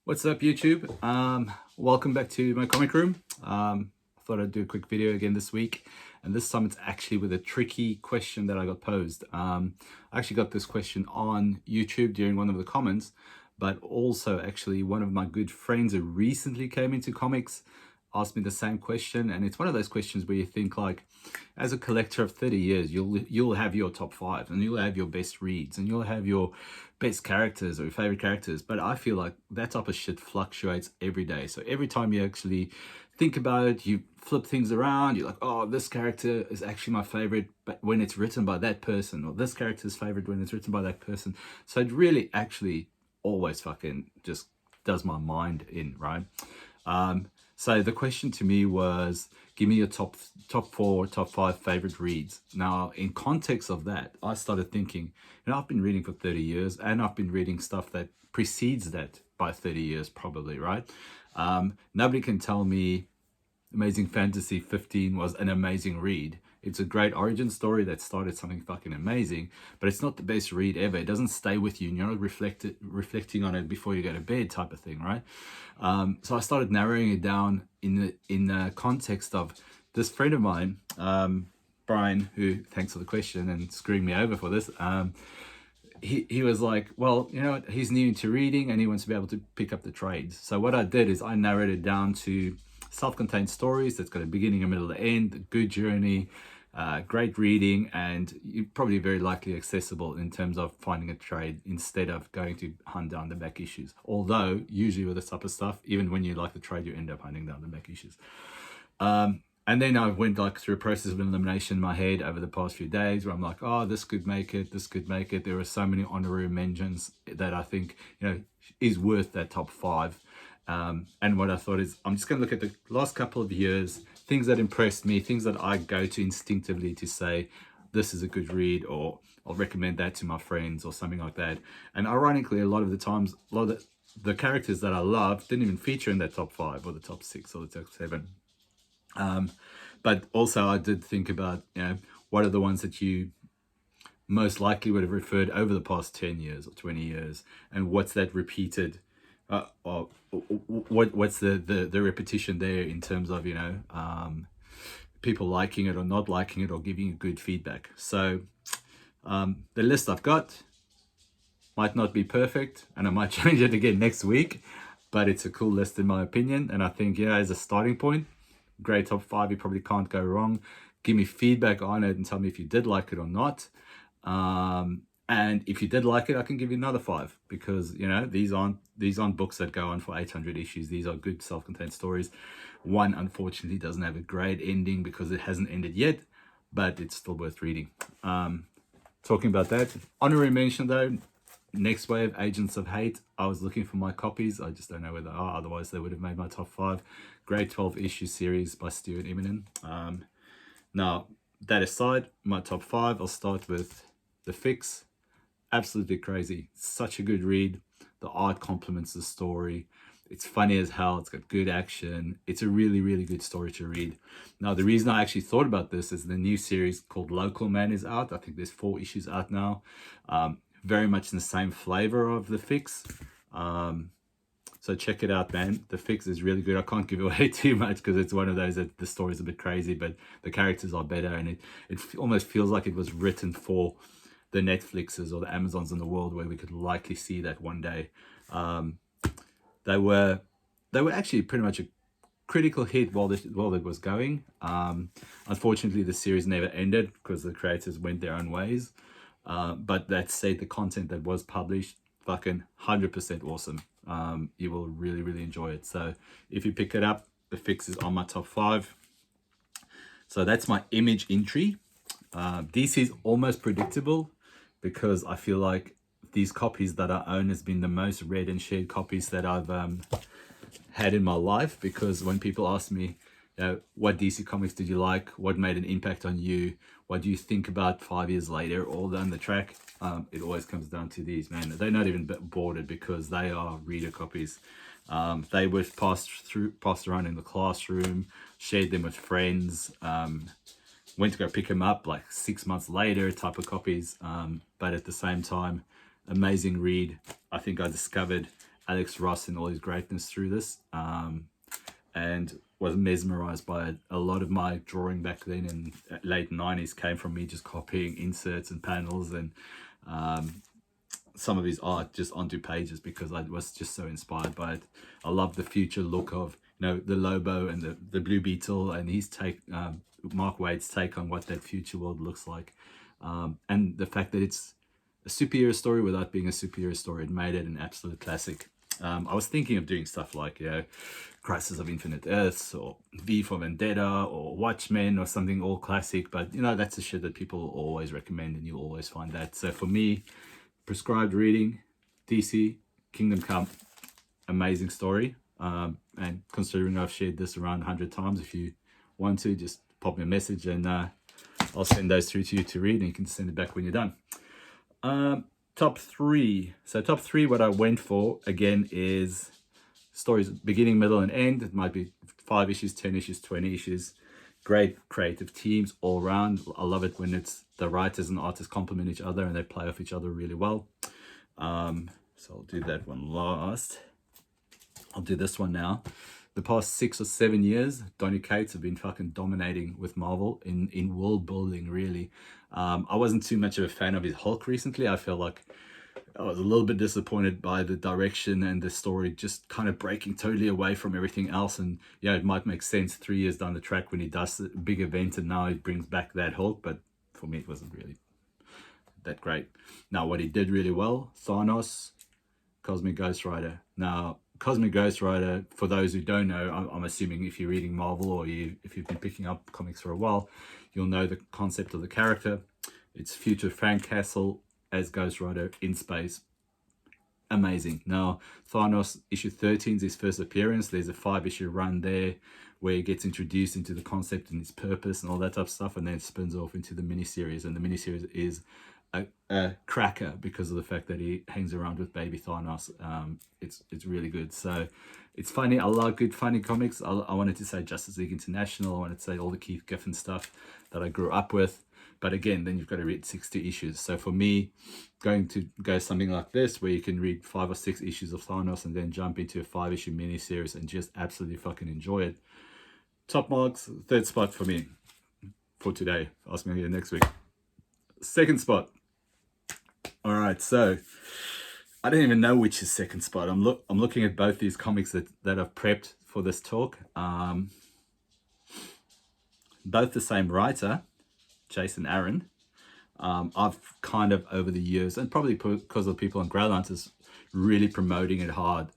What's up, YouTube? Welcome back to my comic room. I thought I'd do a quick video again this week, and this time it's actually with a tricky question that I got posed. I actually got this question on YouTube during one of the comments, but also actually one of my good friends who recently came into comics asked me the same question. And it's one of those questions where you think, like, as a collector of 30 years, you'll have your top five, and you'll have your best reads, and you'll have your best characters or your favorite characters. But I feel like that type of shit fluctuates every day. So every time you actually think about it, you flip things around, you're like, oh, this character is actually my favorite, but when it's written by that person, or this character's favorite when it's written by that person. So it really actually always fucking just does my mind in, right? So the question to me was, give me your top four, top five favorite reads. Now, in context of that, I started thinking, I've been reading for 30 years, and I've been reading stuff that precedes that by 30 years, probably, right? Nobody can tell me Amazing Fantasy 15 was an amazing read. It's a great origin story that started something fucking amazing, but it's not the best read ever. It doesn't stay with you, and you're not reflecting on it before you go to bed, type of thing, right? So I started narrowing it down in the context of this friend of mine, Brian, who, thanks for the question and screwing me over for this. He was like, well, you know what? He's new into reading and he wants to be able to pick up the trades. So what I did is I narrowed it down to self-contained stories that's got a beginning, a middle, and end, a good journey, great reading, and probably very likely accessible in terms of finding a trade instead of going to hunt down the back issues. Although usually with this type of stuff, even when you like the trade, you end up hunting down the back issues. And then I went through a process of elimination in my head over the past few days where I'm like, oh, this could make it, this could make it. There are so many honorary mentions that I think, is worth that top five. And what I thought is, I'm just going to look at the last couple of years, things that impressed me, things that I go to instinctively to say, this is a good read, or I'll recommend that to my friends or something like that. And ironically, a lot of the times, a lot of the characters that I love didn't even feature in that top five or the top six or the top seven. But also I did think about, what are the ones that you most likely would have referred over the past 10 years or 20 years, and what's that repeated, or what's the repetition there in terms of, people liking it or not liking it or giving you good feedback. So the list I've got might not be perfect, and I might change it again next week, but it's a cool list in my opinion. And I think, as a starting point, great top five, you probably can't go wrong. Give me feedback on it and tell me if you did like it or not. And if you did like it, I can give you another five, because these aren't books that go on for 800 issues. These are good self-contained stories. One unfortunately doesn't have a great ending because it hasn't ended yet, but it's still worth reading. Talking about that, honorary mention though, Next Wave, Agents of Hate. I was looking for my copies. I just don't know where they are. Otherwise, they would have made my top five. Great 12-issue series by Stuart Immonen. Now, that aside, my top five, I'll start with The Fix. Absolutely crazy. Such a good read. The art complements the story. It's funny as hell. It's got good action. It's a really, really good story to read. Now, the reason I actually thought about this is the new series called Local Man is out. I think there's 4 issues out now. Very much in the same flavor of The Fix. So check it out, man. The Fix is really good. I can't give away too much because it's one of those that the story's a bit crazy, but the characters are better, and it almost feels like it was written for the Netflixes or the Amazons in the world, where we could likely see that one day. They were actually pretty much a critical hit while it was going. Unfortunately, the series never ended because the creators went their own ways. But that said, the content that was published, fucking 100% awesome. You will really, really enjoy it. So if you pick it up, The Fix is on my top five. So that's my Image entry. DC is almost predictable, because I feel like these copies that I own has been the most read and shared copies that I've had in my life. Because when people ask me, what DC comics did you like? What made an impact on you? What do you think about 5 years later? All down the track, it always comes down to these, man. They're not even bordered because they are reader copies. They were passed around in the classroom, shared them with friends, went to go pick them up like 6 months later type of copies. But at the same time, amazing read. I think I discovered Alex Ross in all his greatness through this, and was mesmerized by it. A lot of my drawing back then in late 90s came from me just copying inserts and panels and some of his art just onto pages because I was just so inspired by it. I love the future look of, you know, the Lobo and the Blue Beetle and his take, Mark Waid's take on what that future world looks like. And the fact that it's a superhero story without being a superhero story, it made it an absolute classic. I was thinking of doing stuff like, you know, Crisis of Infinite Earths or V for Vendetta or Watchmen or something all classic, but you know, that's the shit that people always recommend and you'll always find that. So for me, prescribed reading, DC, Kingdom Come, amazing story. And considering I've shared this around 100 times, if you want to, just pop me a message and I'll send those through to you to read and you can send it back when you're done. Top three. So top three, what I went for, again, is stories beginning, middle, and end. It might be 5 issues, 10 issues, 20 issues. Great creative teams all around. I love it when it's the writers and artists complement each other and they play off each other really well. So I'll do that one last. I'll do this one now. The past 6 or 7 years, Donny Cates have been fucking dominating with Marvel in world building, really. I wasn't too much of a fan of his Hulk recently. I felt like I was a little bit disappointed by the direction and the story just kind of breaking totally away from everything else. And yeah, it might make sense 3 years down the track when he does a big event and now he brings back that Hulk, but for me, it wasn't really that great. Now, what he did really well, Thanos, Cosmic Ghost Rider. Now, Cosmic Ghost Rider, for those who don't know, I'm assuming if you're reading Marvel or if you've been picking up comics for a while, you'll know the concept of the character. It's future Frank Castle as Ghost Rider in space. Amazing. Now, Thanos issue 13 is his first appearance. There's a 5-issue run there where he gets introduced into the concept and its purpose and all that type of stuff, and then it spins off into the miniseries. And the miniseries is a cracker because of the fact that he hangs around with baby Thanos. It's really good. So it's funny. I love good funny comics. I wanted to say Justice League International. I wanted to say all the Keith Giffen stuff that I grew up with. But again, then you've got to read 60 issues. So for me, going to go something like this, where you can read 5 or 6 issues of Thanos and then jump into a 5-issue miniseries and just absolutely fucking enjoy it. Top marks, 3rd spot for me for today. Ask me again next week. 2nd spot. All right, so I don't even know which is 2nd spot. I'm looking at both these comics that I've prepped for this talk. Both the same writer, Jason Aaron. I've kind of over the years, and probably because of people on Greyhunters really promoting it hard,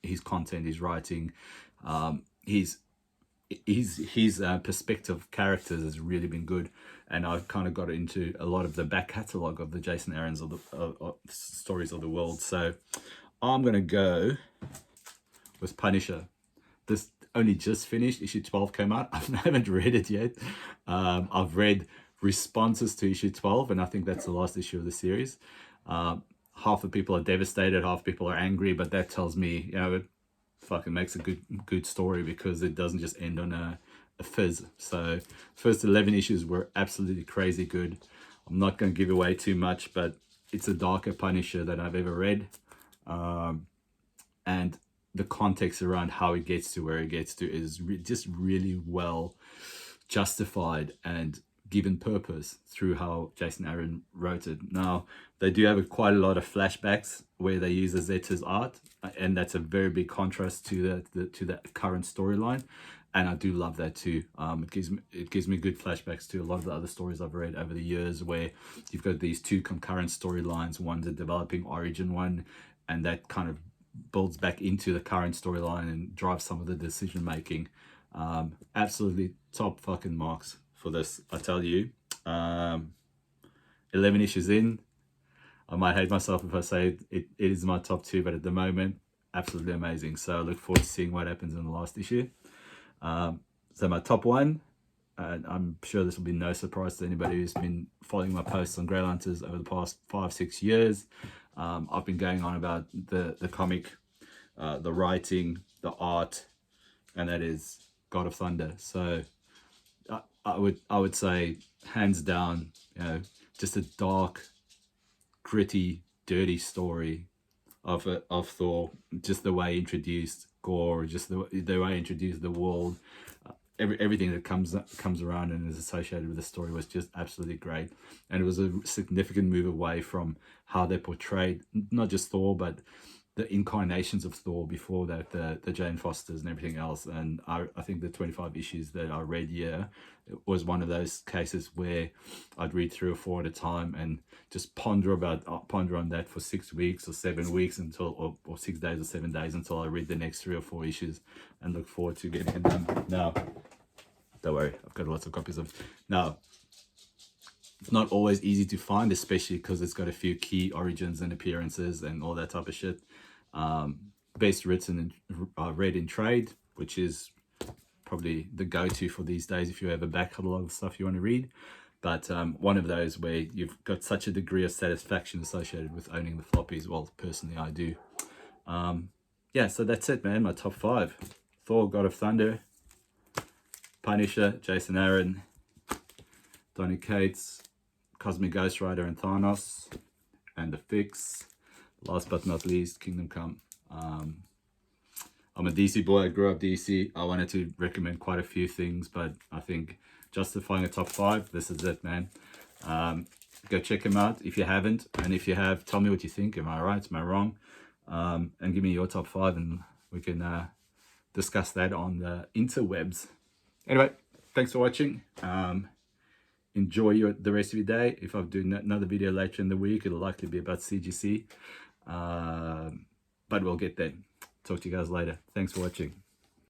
his content, his writing, his perspective characters has really been good, and I've kind of got into a lot of the back catalogue of the Jason Aaron's of the stories of the world. So I'm gonna go with Punisher. This only just finished. Issue 12 came out. I haven't read it yet. I've read responses to issue 12, and I think that's the last issue of the series. Half the people are devastated, half people are angry, but that tells me, you know, it fucking makes a good story because it doesn't just end on a fizz. So first 11 issues were absolutely crazy good. I'm not going to give away too much, but it's a darker Punisher than I've ever read. And the context around how it gets to where it gets to is just really well justified and given purpose through how Jason Aaron wrote it. Now, they do have quite a lot of flashbacks where they use Azetta's art, and that's a very big contrast to the current storyline, and I do love that too. It gives me good flashbacks to a lot of the other stories I've read over the years where you've got these two concurrent storylines. One's a developing origin one, and that kind of builds back into the current storyline and drives some of the decision making. Absolutely top fucking marks for this, I tell you. 11 issues in, I might hate myself if I say it is my top 2, but at the moment, absolutely amazing. So I look forward to seeing what happens in the last issue. So my top 1, and I'm sure this will be no surprise to anybody who's been following my posts on Greyhunters over the past 5-6 years. I've been going on about the comic, the writing, the art, and that is God of Thunder. So I would say hands down, you know, just a dark, gritty, dirty story of Thor, just the way he introduced Gore, just the way he introduced the world, everything that comes around and is associated with the story was just absolutely great. And it was a significant move away from how they portrayed not just Thor but the incarnations of Thor before that, the Jane Fosters and everything else. And I think the 25 issues that I read here, it was one of those cases where I'd read 3 or 4 at a time and just ponder on that for 6 weeks or 7 weeks until, or 6 days or 7 days until I read the next 3 or 4 issues, and look forward to getting it done. Now, don't worry, I've got lots of copies of it. Now, it's not always easy to find, especially because it's got a few key origins and appearances and all that type of shit. Best written and read in trade, which is probably the go-to for these days if you have a back catalogue of stuff you want to read. But one of those where you've got such a degree of satisfaction associated with owning the floppies. Well, personally, I do. Yeah, so that's it, man. My top 5: Thor, God of Thunder; Punisher, Jason Aaron; Donny Cates, Cosmic Ghost Rider and Thanos; and The Fix. Last but not least, Kingdom Come. I'm a DC boy. I grew up DC. I wanted to recommend quite a few things, but I think justifying a top 5, this is it, man. Go check them out if you haven't, and if you have, tell me what you think. Am I right? Am I wrong? And give me your top 5, and we can discuss that on the interwebs. Anyway, thanks for watching. Enjoy the rest of your day. If I do another video later in the week, it'll likely be about CGC. But we'll get there. Talk to you guys later. Thanks for watching.